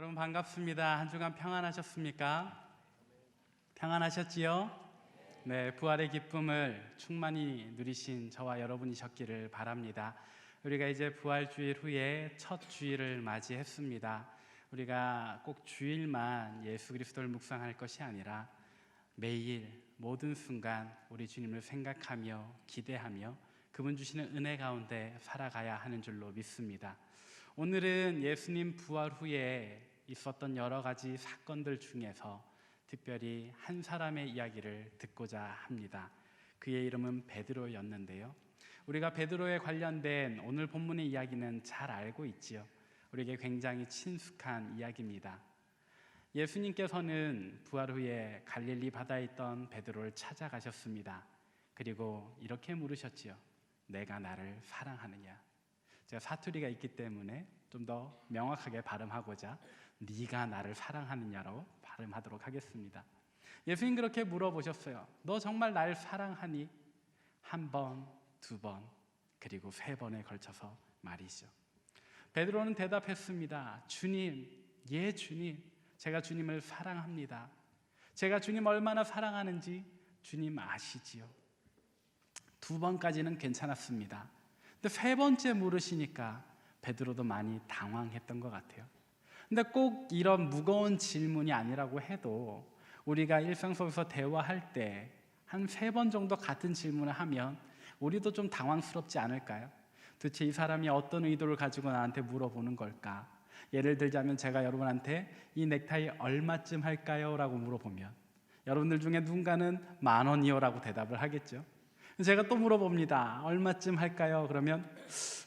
여러분 반갑습니다. 한 주간 평안하셨습니까? 평안하셨지요? 네, 부활의 기쁨을 충만히 누리신 저와 여러분이셨기를 바랍니다. 우리가 이제 부활주일 후에 첫 주일을 맞이했습니다. 우리가 꼭 주일만 예수 그리스도를 묵상할 것이 아니라 매일 모든 순간 우리 주님을 생각하며 기대하며 그분 주시는 은혜 가운데 살아가야 하는 줄로 믿습니다. 오늘은 예수님 부활 후에 있었던 여러 가지 사건들 중에서 특별히 한 사람의 이야기를 듣고자 합니다. 그의 이름은 베드로였는데요. 우리가 베드로에 관련된 오늘 본문의 이야기는 잘 알고 있지요. 우리에게 굉장히 친숙한 이야기입니다. 예수님께서는 부활 후에 갈릴리 바다에 있던 베드로를 찾아가셨습니다. 그리고 이렇게 물으셨지요. 내가 나를 사랑하느냐? 제가 사투리가 있기 때문에 좀 더 명확하게 발음하고자 네가 나를 사랑하느냐로 발음하도록 하겠습니다. 예수님 그렇게 물어보셨어요. 너 정말 날 사랑하니? 한 번, 두 번, 그리고 세 번에 걸쳐서 말이죠. 베드로는 대답했습니다. 주님, 예 주님, 제가 주님을 사랑합니다. 제가 주님 얼마나 사랑하는지 주님 아시지요. 두 번까지는 괜찮았습니다. 근데 세 번째 물으시니까 베드로도 많이 당황했던 것 같아요. 근데 꼭 이런 무거운 질문이 아니라고 해도 우리가 일상 속에서 대화할 때 한 세 번 정도 같은 질문을 하면 우리도 좀 당황스럽지 않을까요? 도대체 이 사람이 어떤 의도를 가지고 나한테 물어보는 걸까? 예를 들자면 제가 여러분한테 이 넥타이 얼마쯤 할까요? 라고 물어보면 여러분들 중에 누군가는 10,000원이요 라고 대답을 하겠죠. 제가 또 물어봅니다. 얼마쯤 할까요? 그러면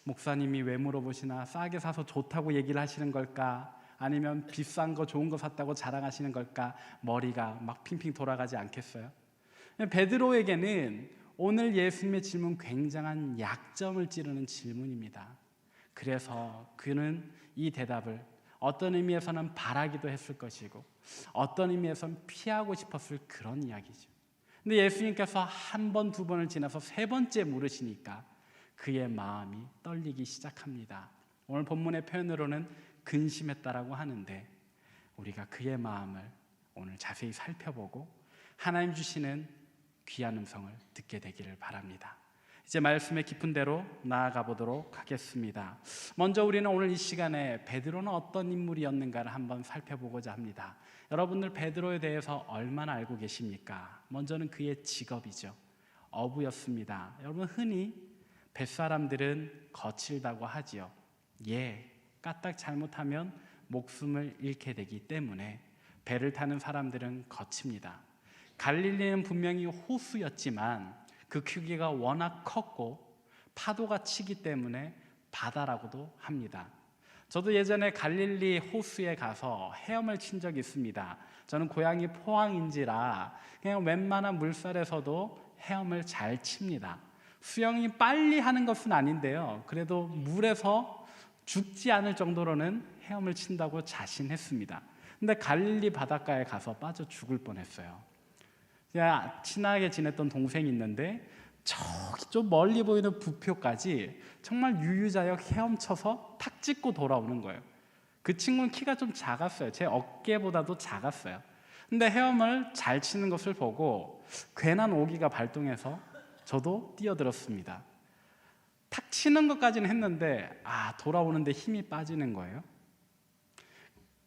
목사님이 왜 물어보시나? 싸게 사서 좋다고 얘기를 하시는 걸까? 아니면 비싼 거 좋은 거 샀다고 자랑하시는 걸까? 머리가 막 핑핑 돌아가지 않겠어요? 베드로에게는 오늘 예수님의 질문 굉장한 약점을 찌르는 질문입니다. 그래서 그는 이 대답을 어떤 의미에서는 바라기도 했을 것이고 어떤 의미에서는 피하고 싶었을 그런 이야기죠. 근데 예수님께서 한 번, 두 번을 지나서 세 번째 물으시니까 그의 마음이 떨리기 시작합니다. 오늘 본문의 표현으로는 근심했다라고 하는데 우리가 그의 마음을 오늘 자세히 살펴보고 하나님 주시는 귀한 음성을 듣게 되기를 바랍니다. 이제 말씀의 깊은 대로 나아가 보도록 하겠습니다. 먼저 우리는 오늘 이 시간에 베드로는 어떤 인물이었는가를 한번 살펴보고자 합니다. 여러분들 베드로에 대해서 얼마나 알고 계십니까? 먼저는 그의 직업이죠. 어부였습니다. 여러분 흔히 뱃사람들은 거칠다고 하지요. 까딱 잘못하면 목숨을 잃게 되기 때문에 배를 타는 사람들은 거칩니다. 갈릴리는 분명히 호수였지만 그 크기가 워낙 컸고 파도가 치기 때문에 바다라고도 합니다. 저도 예전에 갈릴리 호수에 가서 헤엄을 친 적이 있습니다. 저는 고향이 포항인지라 그냥 웬만한 물살에서도 헤엄을 잘 칩니다. 수영이 빨리 하는 것은 아닌데요. 그래도 물에서 죽지 않을 정도로는 헤엄을 친다고 자신했습니다. 근데 갈릴리 바닷가에 가서 빠져 죽을 뻔했어요. 제가 친하게 지냈던 동생이 있는데 저기 좀 멀리 보이는 부표까지 정말 유유자적 헤엄쳐서 탁 찍고 돌아오는 거예요. 그 친구는 키가 좀 작았어요. 제 어깨보다도 작았어요. 근데 헤엄을 잘 치는 것을 보고 괜한 오기가 발동해서 저도 뛰어들었습니다. 탁 치는 것까지는 했는데 돌아오는데 힘이 빠지는 거예요.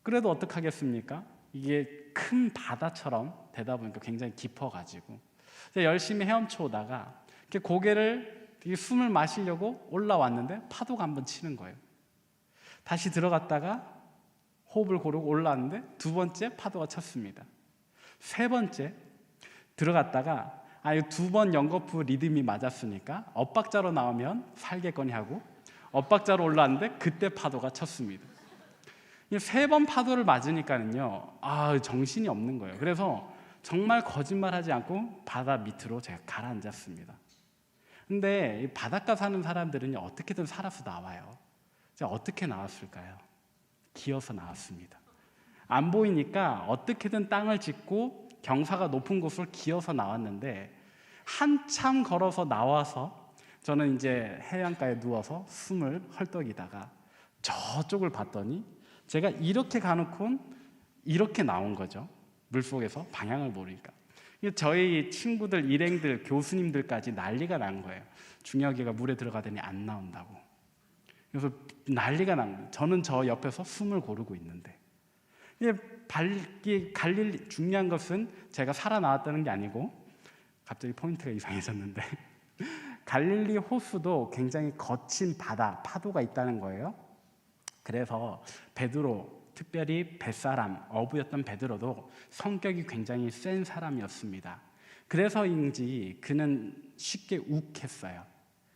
그래도 어떡하겠습니까? 이게 큰 바다처럼 되다 보니까 굉장히 깊어가지고 열심히 헤엄쳐 오다가 고개를 숨을 마시려고 올라왔는데 파도가 한번 치는 거예요. 다시 들어갔다가 호흡을 고르고 올라왔는데 두 번째 파도가 쳤습니다. 세 번째 들어갔다가 두 번 연거푸 리듬이 맞았으니까 엇박자로 나오면 살겠거니 하고 엇박자로 올라왔는데 그때 파도가 쳤습니다. 세 번 파도를 맞으니까는요, 정신이 없는 거예요. 그래서 정말 거짓말하지 않고 바다 밑으로 제가 가라앉았습니다. 근데 바닷가 사는 사람들은 어떻게든 살아서 나와요. 제가 어떻게 나왔을까요? 기어서 나왔습니다. 안 보이니까 어떻게든 땅을 짚고 경사가 높은 곳을 기어서 나왔는데 한참 걸어서 나와서 저는 이제 해안가에 누워서 숨을 헐떡이다가 저쪽을 봤더니 제가 이렇게 가놓고 이렇게 나온 거죠. 물속에서 방향을 모르니까. 저희 친구들, 일행들, 교수님들까지 난리가 난 거예요. 중혁이가 물에 들어가더니 안 나온다고. 그래서 난리가 난 거예요. 저는 저 옆에서 숨을 고르고 있는데. 중요한 것은 제가 살아나왔다는 게 아니고, 갑자기 포인트가 이상해졌는데 갈릴리 호수도 굉장히 거친 바다, 파도가 있다는 거예요. 그래서 베드로, 특별히 뱃사람, 어부였던 베드로도 성격이 굉장히 센 사람이었습니다. 그래서인지 그는 쉽게 욱했어요.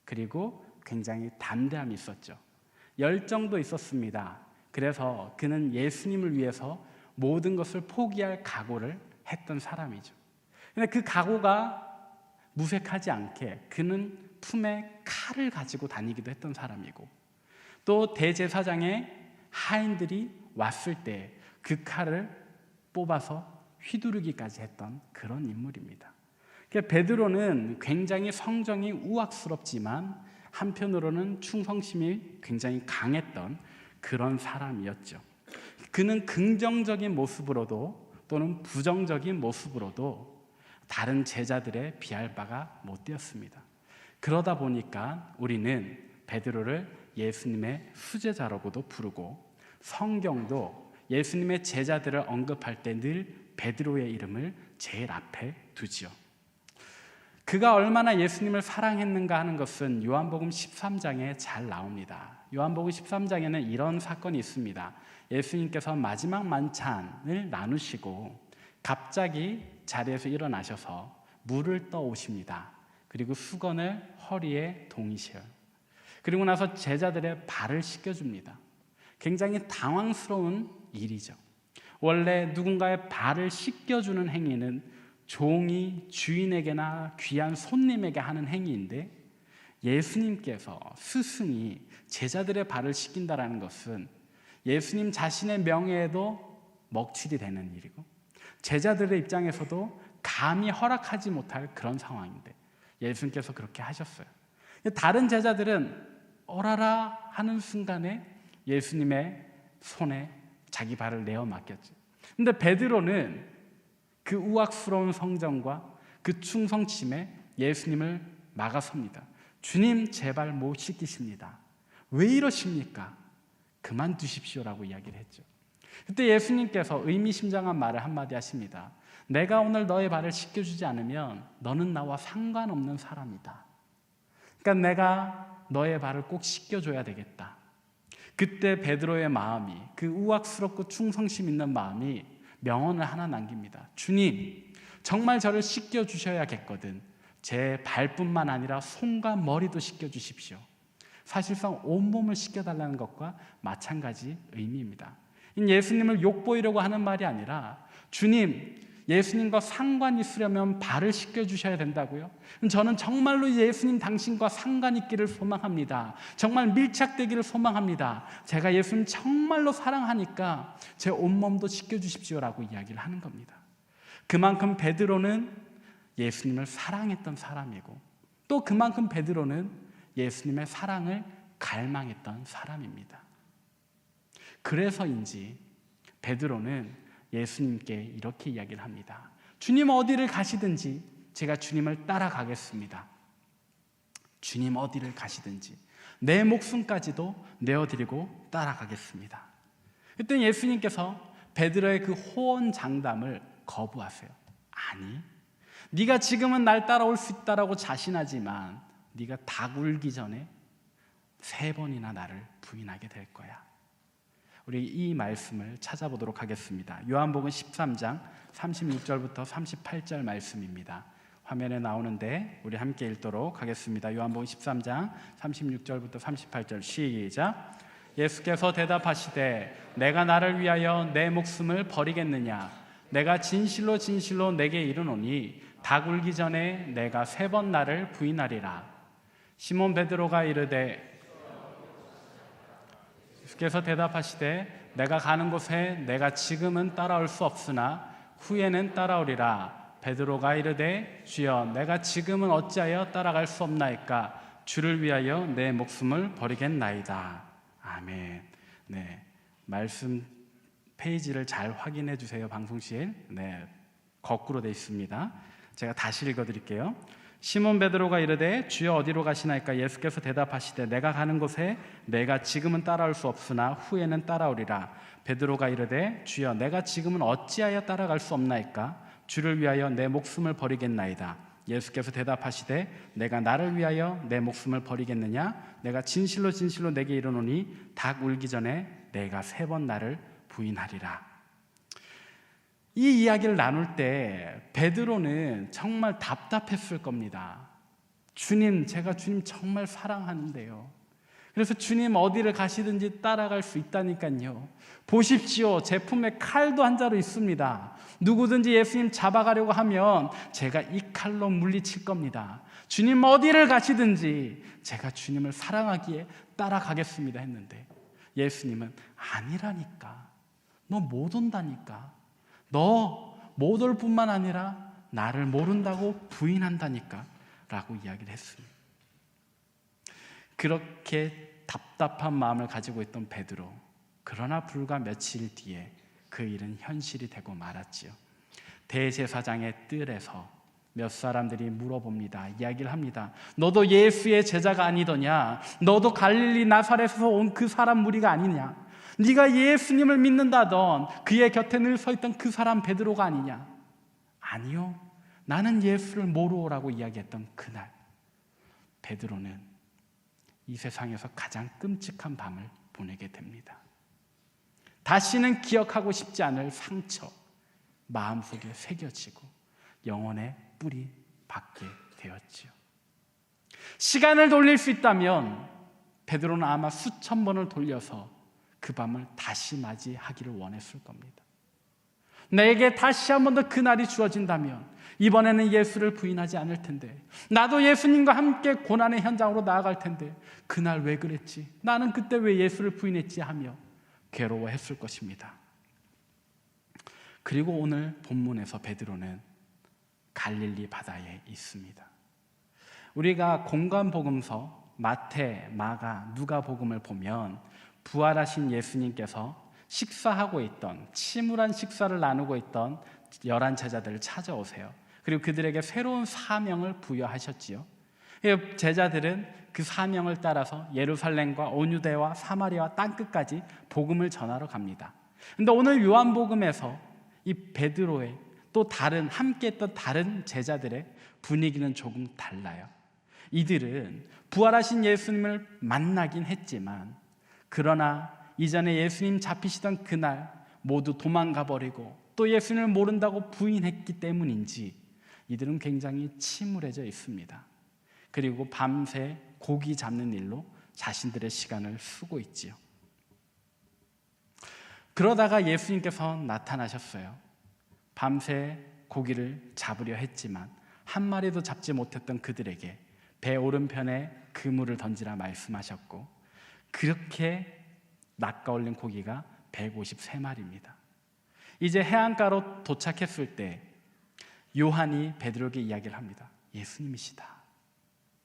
그리고 굉장히 담대함이 있었죠. 열정도 있었습니다. 그래서 그는 예수님을 위해서 모든 것을 포기할 각오를 했던 사람이죠. 근데 그 각오가 무색하지 않게 그는 품에 칼을 가지고 다니기도 했던 사람이고, 또 대제사장의 하인들이 왔을 때 그 칼을 뽑아서 휘두르기까지 했던 그런 인물입니다. 그러니까 베드로는 굉장히 성정이 우악스럽지만 한편으로는 충성심이 굉장히 강했던 그런 사람이었죠. 그는 긍정적인 모습으로도 또는 부정적인 모습으로도 다른 제자들에 비할 바가 못 되었습니다. 그러다 보니까 우리는 베드로를 예수님의 수제자라고도 부르고, 성경도 예수님의 제자들을 언급할 때 늘 베드로의 이름을 제일 앞에 두지요. 그가 얼마나 예수님을 사랑했는가 하는 것은 요한복음 13장에 잘 나옵니다. 요한복음 13장에는 이런 사건이 있습니다. 예수님께서 마지막 만찬을 나누시고 갑자기 자리에서 일어나셔서 물을 떠오십니다. 그리고 수건을 허리에 동이셔요. 그리고 나서 제자들의 발을 씻겨줍니다. 굉장히 당황스러운 일이죠. 원래 누군가의 발을 씻겨주는 행위는 종이 주인에게나 귀한 손님에게 하는 행위인데, 예수님께서, 스승이 제자들의 발을 씻긴다라는 것은 예수님 자신의 명예에도 먹칠이 되는 일이고, 제자들의 입장에서도 감히 허락하지 못할 그런 상황인데 예수님께서 그렇게 하셨어요. 다른 제자들은 어라라 하는 순간에 예수님의 손에 자기 발을 내어 맡겼죠. 근데 베드로는 그 우악스러운 성정과 그 충성심에 예수님을 막아섭니다. 주님, 제발 못 씻기십니다. 왜 이러십니까? 그만두십시오라고 이야기를 했죠. 그때 예수님께서 의미심장한 말을 한마디 하십니다. 내가 오늘 너의 발을 씻겨주지 않으면 너는 나와 상관없는 사람이다. 그러니까 내가 너의 발을 꼭 씻겨줘야 되겠다. 그때 베드로의 마음이, 그 우악스럽고 충성심 있는 마음이 명언을 하나 남깁니다. 주님, 정말 저를 씻겨주셔야겠거든. 제 발뿐만 아니라 손과 머리도 씻겨주십시오. 사실상 온몸을 씻겨달라는 것과 마찬가지 의미입니다. 예수님을 욕보이려고 하는 말이 아니라, 주님, 예수님과 상관 있으려면 발을 씻겨주셔야 된다고요? 저는 정말로 예수님 당신과 상관 있기를 소망합니다. 정말 밀착되기를 소망합니다. 제가 예수님 정말로 사랑하니까 제 온몸도 씻겨주십시오라고 이야기를 하는 겁니다. 그만큼 베드로는 예수님을 사랑했던 사람이고, 또 그만큼 베드로는 예수님의 사랑을 갈망했던 사람입니다. 그래서인지 베드로는 예수님께 이렇게 이야기를 합니다. 주님 어디를 가시든지 제가 주님을 따라가겠습니다. 주님 어디를 가시든지 내 목숨까지도 내어드리고 따라가겠습니다. 그때 예수님께서 베드로의 그 호언장담을 거부하세요. 아니, 네가 지금은 날 따라올 수 있다라고 자신하지만 네가 닭 울기 전에 3번이나 나를 부인하게 될 거야. 우리 이 말씀을 찾아보도록 하겠습니다. 요한복음 13장 36절부터 38절 말씀입니다. 화면에 나오는데 우리 함께 읽도록 하겠습니다. 요한복음 13장 36절부터 38절 시작. 예수께서 대답하시되 내가 나를 위하여 내 목숨을 버리겠느냐? 내가 진실로 진실로 내게 이르노니 닭 울기 전에 내가 3번 나를 부인하리라. 시몬 베드로가 이르되, 예수께서 대답하시되 내가 가는 곳에 내가 지금은 따라올 수 없으나 후에는 따라오리라. 베드로가 이르되 주여, 내가 지금은 어찌하여 따라갈 수 없나이까? 주를 위하여 내 목숨을 버리겠나이다. 아멘. 네, 말씀 페이지를 잘 확인해 주세요. 방송실. 네, 거꾸로 되어 있습니다. 제가 다시 읽어드릴게요. 시몬 베드로가 이르되 주여 어디로 가시나이까? 예수께서 대답하시되 내가 가는 곳에 내가 지금은 따라올 수 없으나 후에는 따라오리라. 베드로가 이르되 주여 내가 지금은 어찌하여 따라갈 수 없나이까? 주를 위하여 내 목숨을 버리겠나이다. 예수께서 대답하시되 내가 나를 위하여 내 목숨을 버리겠느냐? 내가 진실로 진실로 내게 이르노니 닭 울기 전에 내가 3번 나를 부인하리라. 이 이야기를 나눌 때 베드로는 정말 답답했을 겁니다. 주님, 제가 주님 정말 사랑하는데요. 그래서 주님 어디를 가시든지 따라갈 수 있다니까요. 보십시오, 제 품에 칼도 한 자루 있습니다. 누구든지 예수님 잡아가려고 하면 제가 이 칼로 물리칠 겁니다. 주님 어디를 가시든지 제가 주님을 사랑하기에 따라가겠습니다 했는데 예수님은 아니라니까. 너 못 온다니까. 너 못 올 뿐만 아니라 나를 모른다고 부인한다니까 라고 이야기를 했습니다. 그렇게 답답한 마음을 가지고 있던 베드로, 그러나 불과 며칠 뒤에 그 일은 현실이 되고 말았지요. 대제사장의 뜰에서 몇 사람들이 물어봅니다. 이야기를 합니다. 너도 예수의 제자가 아니더냐? 너도 갈릴리 나사렛에서 온 그 사람 무리가 아니냐? 네가 예수님을 믿는다던 그의 곁에 늘 서 있던 그 사람 베드로가 아니냐? 아니요, 나는 예수를 모르오라고 이야기했던 그날 베드로는 이 세상에서 가장 끔찍한 밤을 보내게 됩니다. 다시는 기억하고 싶지 않을 상처 마음속에 새겨지고 영혼의 뿌리 박게 되었지요. 시간을 돌릴 수 있다면 베드로는 아마 수천 번을 돌려서 그 밤을 다시 맞이하기를 원했을 겁니다. 내게 다시 한 번 더 그날이 주어진다면 이번에는 예수를 부인하지 않을 텐데, 나도 예수님과 함께 고난의 현장으로 나아갈 텐데 그날 왜 그랬지? 나는 그때 왜 예수를 부인했지? 하며 괴로워했을 것입니다. 그리고 오늘 본문에서 베드로는 갈릴리 바다에 있습니다. 우리가 공관복음서 마태, 마가, 누가복음을 보면 부활하신 예수님께서 식사하고 있던, 침울한 식사를 나누고 있던 11 제자들을 찾아오세요. 그리고 그들에게 새로운 사명을 부여하셨지요. 제자들은 그 사명을 따라서 예루살렘과 온 유대와 사마리아와 땅끝까지 복음을 전하러 갑니다. 그런데 오늘 요한복음에서 이 베드로의 또 다른 함께 했던 다른 제자들의 분위기는 조금 달라요. 이들은 부활하신 예수님을 만나긴 했지만, 그러나 이전에 예수님 잡히시던 그날 모두 도망가 버리고 또 예수님을 모른다고 부인했기 때문인지 이들은 굉장히 침울해져 있습니다. 그리고 밤새 고기 잡는 일로 자신들의 시간을 쓰고 있지요. 그러다가 예수님께서 나타나셨어요. 밤새 고기를 잡으려 했지만 한 마리도 잡지 못했던 그들에게 배 오른편에 그물을 던지라 말씀하셨고, 그렇게 낚아올린 고기가 153마리입니다. 이제 해안가로 도착했을 때 요한이 베드로에게 이야기를 합니다. 예수님이시다.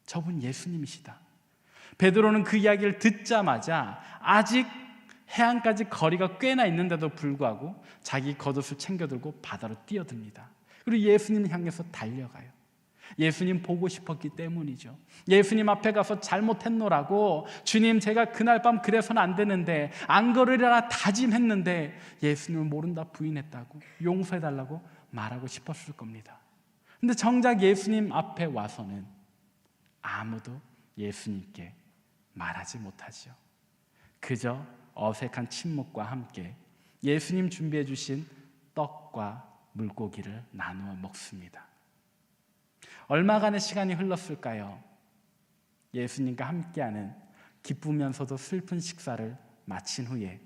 저분 예수님이시다. 베드로는 그 이야기를 듣자마자 아직 해안까지 거리가 꽤나 있는데도 불구하고 자기 겉옷을 챙겨들고 바다로 뛰어듭니다. 그리고 예수님을 향해서 달려가요. 예수님 보고 싶었기 때문이죠. 예수님 앞에 가서 잘못했노라고, 주님 제가 그날 밤 그래서는 안 되는데 안 걸으리라 다짐했는데 예수님을 모른다 부인했다고 용서해달라고 말하고 싶었을 겁니다. 근데 정작 예수님 앞에 와서는 아무도 예수님께 말하지 못하죠. 그저 어색한 침묵과 함께 예수님 준비해 주신 떡과 물고기를 나누어 먹습니다. 얼마간의 시간이 흘렀을까요? 예수님과 함께하는 기쁘면서도 슬픈 식사를 마친 후에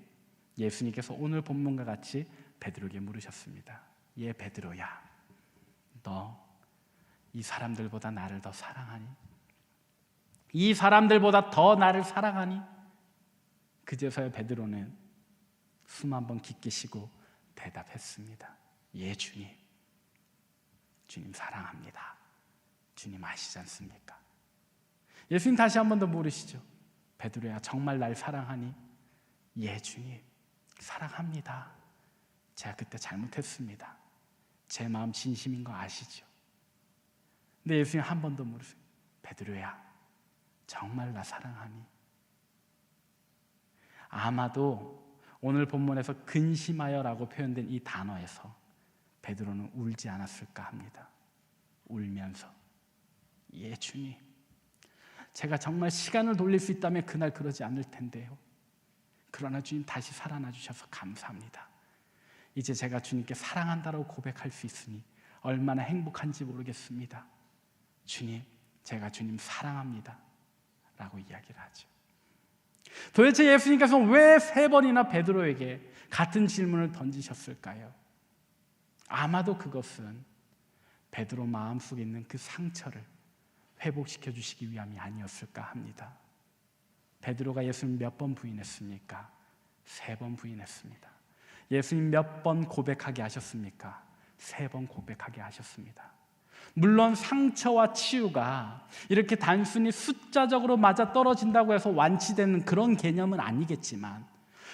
예수님께서 오늘 본문과 같이 베드로에게 물으셨습니다. 예, 베드로야, 너 이 사람들보다 나를 더 사랑하니? 이 사람들보다 더 나를 사랑하니? 그제서야 베드로는 숨 한 번 깊게 쉬고 대답했습니다. 예, 주님. 주님 사랑합니다. 주님 아시지 않습니까? 예수님 다시 한 번 더 물으시죠. 베드로야, 정말 날 사랑하니? 예, 주님. 사랑합니다. 제가 그때 잘못했습니다. 제 마음 진심인 거 아시죠? 근데 예수님 한 번 더 물으세요. 베드로야, 정말 나 사랑하니? 아마도 오늘 본문에서 근심하여라고 표현된 이 단어에서 베드로는 울지 않았을까 합니다. 울면서, 예 주님, 제가 정말 시간을 돌릴 수 있다면 그날 그러지 않을 텐데요. 그러나 주님 다시 살아나 주셔서 감사합니다. 이제 제가 주님께 사랑한다라고 고백할 수 있으니 얼마나 행복한지 모르겠습니다. 주님, 제가 주님 사랑합니다 라고 이야기를 하죠. 도대체 예수님께서 왜 3번이나 베드로에게 같은 질문을 던지셨을까요? 아마도 그것은 베드로 마음속에 있는 그 상처를 회복시켜 주시기 위함이 아니었을까 합니다. 베드로가 예수님 몇 번 부인했습니까? 3번 부인했습니다. 예수님 몇 번 고백하게 하셨습니까? 3번 고백하게 하셨습니다. 물론 상처와 치유가 이렇게 단순히 숫자적으로 맞아 떨어진다고 해서 완치되는 그런 개념은 아니겠지만,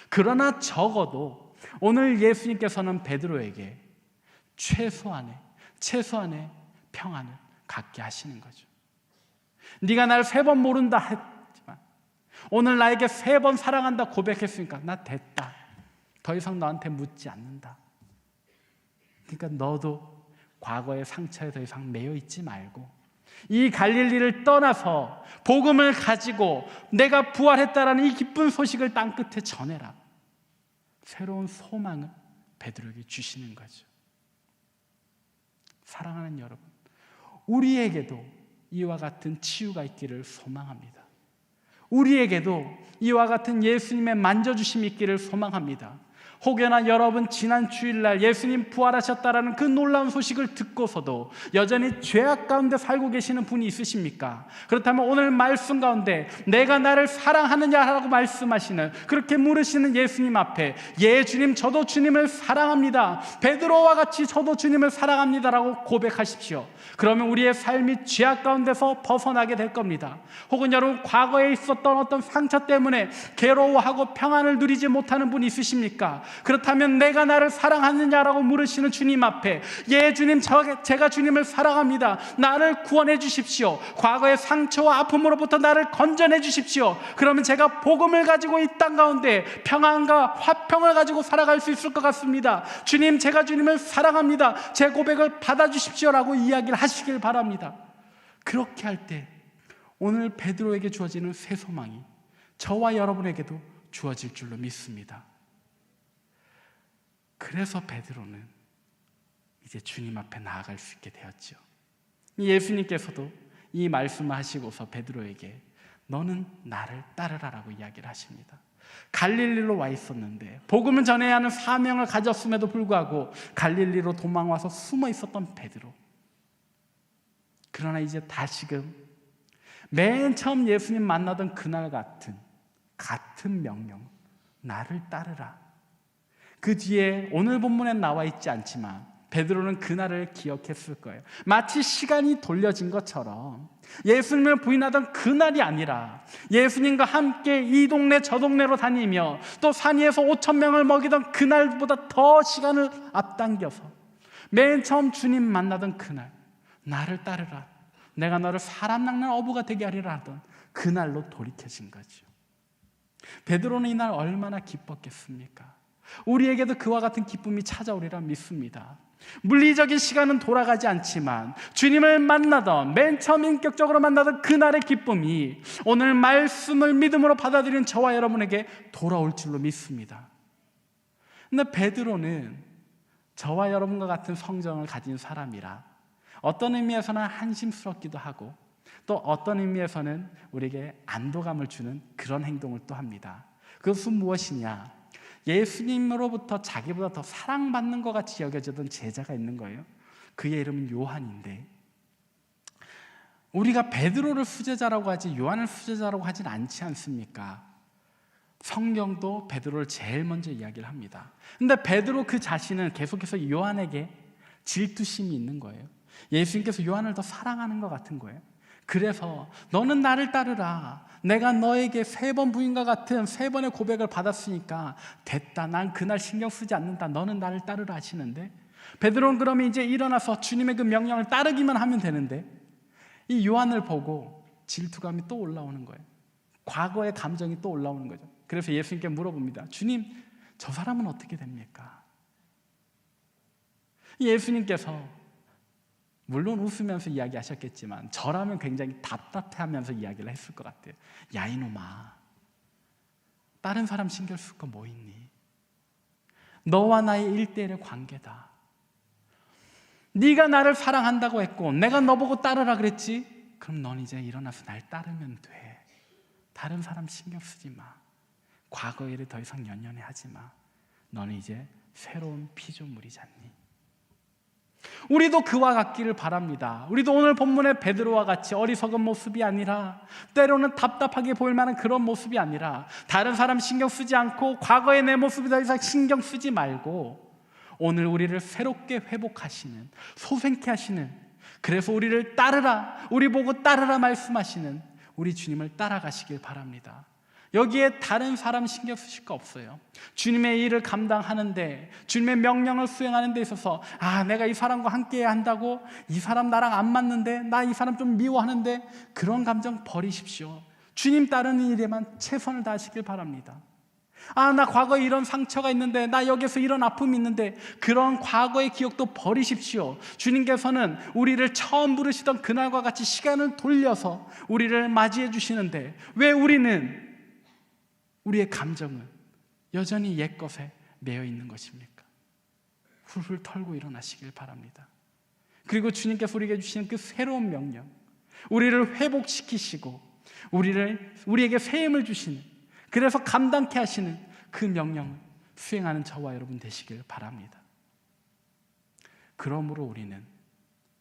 그러나 적어도 오늘 예수님께서는 베드로에게 최소한의 평안을 갖게 하시는 거죠. 네가 날 3번 모른다 했지만 오늘 나에게 3번 사랑한다 고백했으니까 나 됐다. 더 이상 너한테 묻지 않는다. 그러니까 너도 과거의 상처에 더 이상 매여 있지 말고 이 갈릴리를 떠나서 복음을 가지고 내가 부활했다라는 이 기쁜 소식을 땅끝에 전해라. 새로운 소망을 베드로에게 주시는 거죠. 사랑하는 여러분, 우리에게도 이와 같은 치유가 있기를 소망합니다. 우리에게도 이와 같은 예수님의 만져주심이 있기를 소망합니다. 혹여나 여러분 지난 주일날 예수님 부활하셨다라는 그 놀라운 소식을 듣고서도 여전히 죄악 가운데 살고 계시는 분이 있으십니까? 그렇다면 오늘 말씀 가운데 내가 나를 사랑하느냐라고 말씀하시는, 그렇게 물으시는 예수님 앞에 예 주님, 저도 주님을 사랑합니다, 베드로와 같이 저도 주님을 사랑합니다라고 고백하십시오. 그러면 우리의 삶이 죄악 가운데서 벗어나게 될 겁니다. 혹은 여러분 과거에 있었던 어떤 상처 때문에 괴로워하고 평안을 누리지 못하는 분이 있으십니까? 그렇다면 내가 나를 사랑하느냐라고 물으시는 주님 앞에 예 주님, 제가 주님을 사랑합니다, 나를 구원해 주십시오, 과거의 상처와 아픔으로부터 나를 건져내 주십시오. 그러면 제가 복음을 가지고 이 땅 가운데 평안과 화평을 가지고 살아갈 수 있을 것 같습니다. 주님, 제가 주님을 사랑합니다, 제 고백을 받아주십시오라고 이야기를 하시길 바랍니다. 그렇게 할 때 오늘 베드로에게 주어지는 새 소망이 저와 여러분에게도 주어질 줄로 믿습니다. 그래서 베드로는 이제 주님 앞에 나아갈 수 있게 되었죠. 예수님께서도 이 말씀을 하시고서 베드로에게 너는 나를 따르라라고 이야기를 하십니다. 갈릴리로 와 있었는데 복음을 전해야 하는 사명을 가졌음에도 불구하고 갈릴리로 도망와서 숨어 있었던 베드로, 그러나 이제 다시금 맨 처음 예수님 만나던 그날 같은 명령, 나를 따르라. 그 뒤에 오늘 본문엔 나와 있지 않지만 베드로는 그날을 기억했을 거예요. 마치 시간이 돌려진 것처럼 예수님을 부인하던 그날이 아니라 예수님과 함께 이 동네 저 동네로 다니며 또 산 위에서 5,000명을 먹이던 그날보다 더 시간을 앞당겨서 맨 처음 주님 만나던 그날, 나를 따르라, 내가 너를 사람 낚는 어부가 되게 하리라 하던 그날로 돌이켜진 거죠. 베드로는 이날 얼마나 기뻤겠습니까? 우리에게도 그와 같은 기쁨이 찾아오리라 믿습니다. 물리적인 시간은 돌아가지 않지만 주님을 만나던, 맨 처음 인격적으로 만나던 그날의 기쁨이 오늘 말씀을 믿음으로 받아들이는 저와 여러분에게 돌아올 줄로 믿습니다. 근데 베드로는 저와 여러분과 같은 성정을 가진 사람이라 어떤 의미에서는 한심스럽기도 하고 또 어떤 의미에서는 우리에게 안도감을 주는 그런 행동을 또 합니다. 그것은 무엇이냐? 예수님으로부터 자기보다 더 사랑받는 것 같이 여겨지던 제자가 있는 거예요. 그의 이름은 요한인데, 우리가 베드로를 수제자라고 하지 요한을 수제자라고 하진 않지 않습니까? 성경도 베드로를 제일 먼저 이야기를 합니다. 근데 베드로 그 자신은 계속해서 요한에게 질투심이 있는 거예요. 예수님께서 요한을 더 사랑하는 것 같은 거예요. 그래서 너는 나를 따르라. 내가 너에게 3번 부인과 같은 3번의 고백을 받았으니까 됐다. 난 그날 신경 쓰지 않는다. 너는 나를 따르라 하시는데, 베드로는 그러면 이제 일어나서 주님의 그 명령을 따르기만 하면 되는데, 이 요한을 보고 질투감이 또 올라오는 거예요. 과거의 감정이 또 올라오는 거죠. 그래서 예수님께 물어봅니다. 주님, 저 사람은 어떻게 됩니까? 예수님께서 물론 웃으면서 이야기하셨겠지만 저라면 굉장히 답답해하면서 이야기를 했을 것 같아요. 야, 이놈아, 다른 사람 신경 쓸 거 뭐 있니? 너와 나의 1대1의 관계다. 네가 나를 사랑한다고 했고 내가 너보고 따르라 그랬지? 그럼 넌 이제 일어나서 날 따르면 돼. 다른 사람 신경 쓰지 마. 과거 일에 더 이상 연연해하지 마. 너는 이제 새로운 피조물이잖니. 우리도 그와 같기를 바랍니다. 우리도 오늘 본문의 베드로와 같이 어리석은 모습이 아니라, 때로는 답답하게 보일 만한 그런 모습이 아니라, 다른 사람 신경 쓰지 않고 과거의 내 모습이 더 이상 신경 쓰지 말고 오늘 우리를 새롭게 회복하시는, 소생케 하시는, 그래서 우리를 따르라, 우리 보고 따르라 말씀하시는 우리 주님을 따라가시길 바랍니다. 여기에 다른 사람 신경 쓰실 거 없어요. 주님의 일을 감당하는데, 주님의 명령을 수행하는 데 있어서 내가 이 사람과 함께 해야 한다고, 이 사람 나랑 안 맞는데, 나 이 사람 좀 미워하는데, 그런 감정 버리십시오. 주님 따르는 일에만 최선을 다하시길 바랍니다. 나 과거에 이런 상처가 있는데, 나 여기서 이런 아픔이 있는데, 그런 과거의 기억도 버리십시오. 주님께서는 우리를 처음 부르시던 그날과 같이 시간을 돌려서 우리를 맞이해 주시는데, 왜 우리의 감정은 여전히 옛것에 매여 있는 것입니까? 훌훌 털고 일어나시길 바랍니다. 그리고 주님께서 우리에게 주시는 그 새로운 명령, 우리를 회복시키시고 우리에게 새 힘을 주시는, 그래서 감당케 하시는 그 명령을 수행하는 저와 여러분 되시길 바랍니다. 그러므로 우리는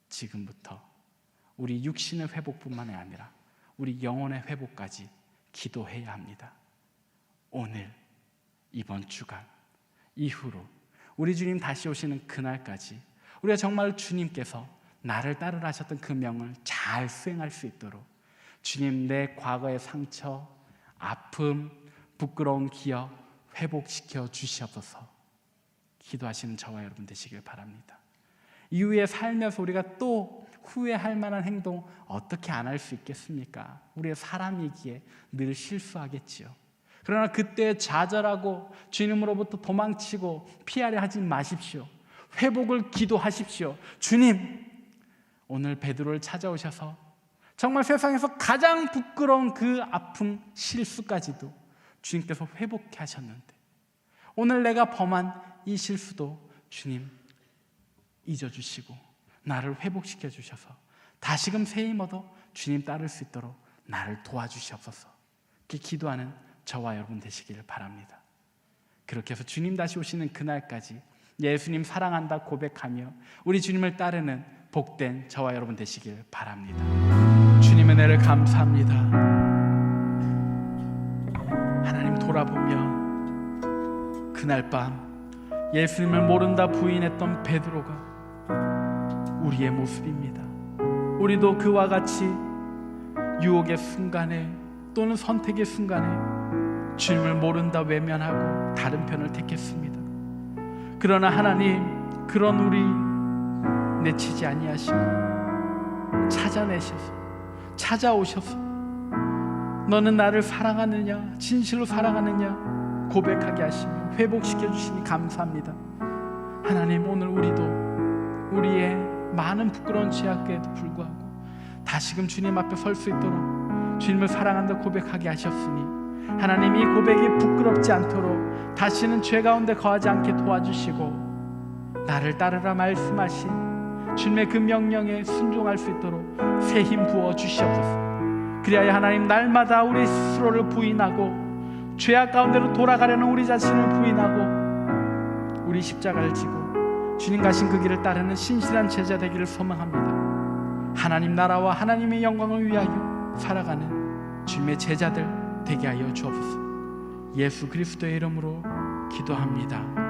지금부터 우리 육신의 회복뿐만 아니라 우리 영혼의 회복까지 기도해야 합니다. 오늘, 이번 주간, 이후로 우리 주님 다시 오시는 그날까지 우리가 정말 주님께서 나를 따르라 하셨던 그 명을 잘 수행할 수 있도록 주님, 내 과거의 상처, 아픔, 부끄러운 기억 회복시켜 주시옵소서. 기도하시는 저와 여러분 되시길 바랍니다. 이후에 살면서 우리가 또 후회할 만한 행동 어떻게 안 할 수 있겠습니까? 우리의 사람이기에 늘 실수하겠지요. 그러나 그때 좌절하고 주님으로부터 도망치고 피하려 하지 마십시오. 회복을 기도하십시오. 주님, 오늘 베드로를 찾아오셔서 정말 세상에서 가장 부끄러운 그 아픔, 실수까지도 주님께서 회복케 하셨는데, 오늘 내가 범한 이 실수도 주님 잊어주시고 나를 회복시켜 주셔서 다시금 새 힘 얻어 주님 따를 수 있도록 나를 도와주시옵소서. 이렇게 기도하는 저와 여러분 되시기를 바랍니다. 그렇게 해서 주님 다시 오시는 그날까지 예수님 사랑한다 고백하며 우리 주님을 따르는 복된 저와 여러분 되시길 바랍니다. 주님의 은혜를 감사합니다. 하나님, 돌아보며 그날 밤 예수님을 모른다 부인했던 베드로가 우리의 모습입니다. 우리도 그와 같이 유혹의 순간에 또는 선택의 순간에 주님을 모른다 외면하고 다른 편을 택했습니다. 그러나 하나님, 그런 우리 내치지 아니하시고 찾아오셔서 너는 나를 사랑하느냐, 진실로 사랑하느냐 고백하게 하시며 회복시켜 주시니 감사합니다. 하나님, 오늘 우리도 우리의 많은 부끄러운 죄악에도 불구하고 다시금 주님 앞에 설 수 있도록 주님을 사랑한다 고백하게 하셨으니 하나님, 이 고백이 부끄럽지 않도록 다시는 죄 가운데 거하지 않게 도와주시고 나를 따르라 말씀하신 주님의 그 명령에 순종할 수 있도록 새 힘 부어 주시옵소서. 그리하여 하나님, 날마다 우리 스스로를 부인하고 죄악 가운데로 돌아가려는 우리 자신을 부인하고 우리 십자가를 지고 주님 가신 그 길을 따르는 신실한 제자 되기를 소망합니다. 하나님 나라와 하나님의 영광을 위하여 살아가는 주님의 제자들 되게 하여 주옵소서. 예수 그리스도의 이름으로 기도합니다.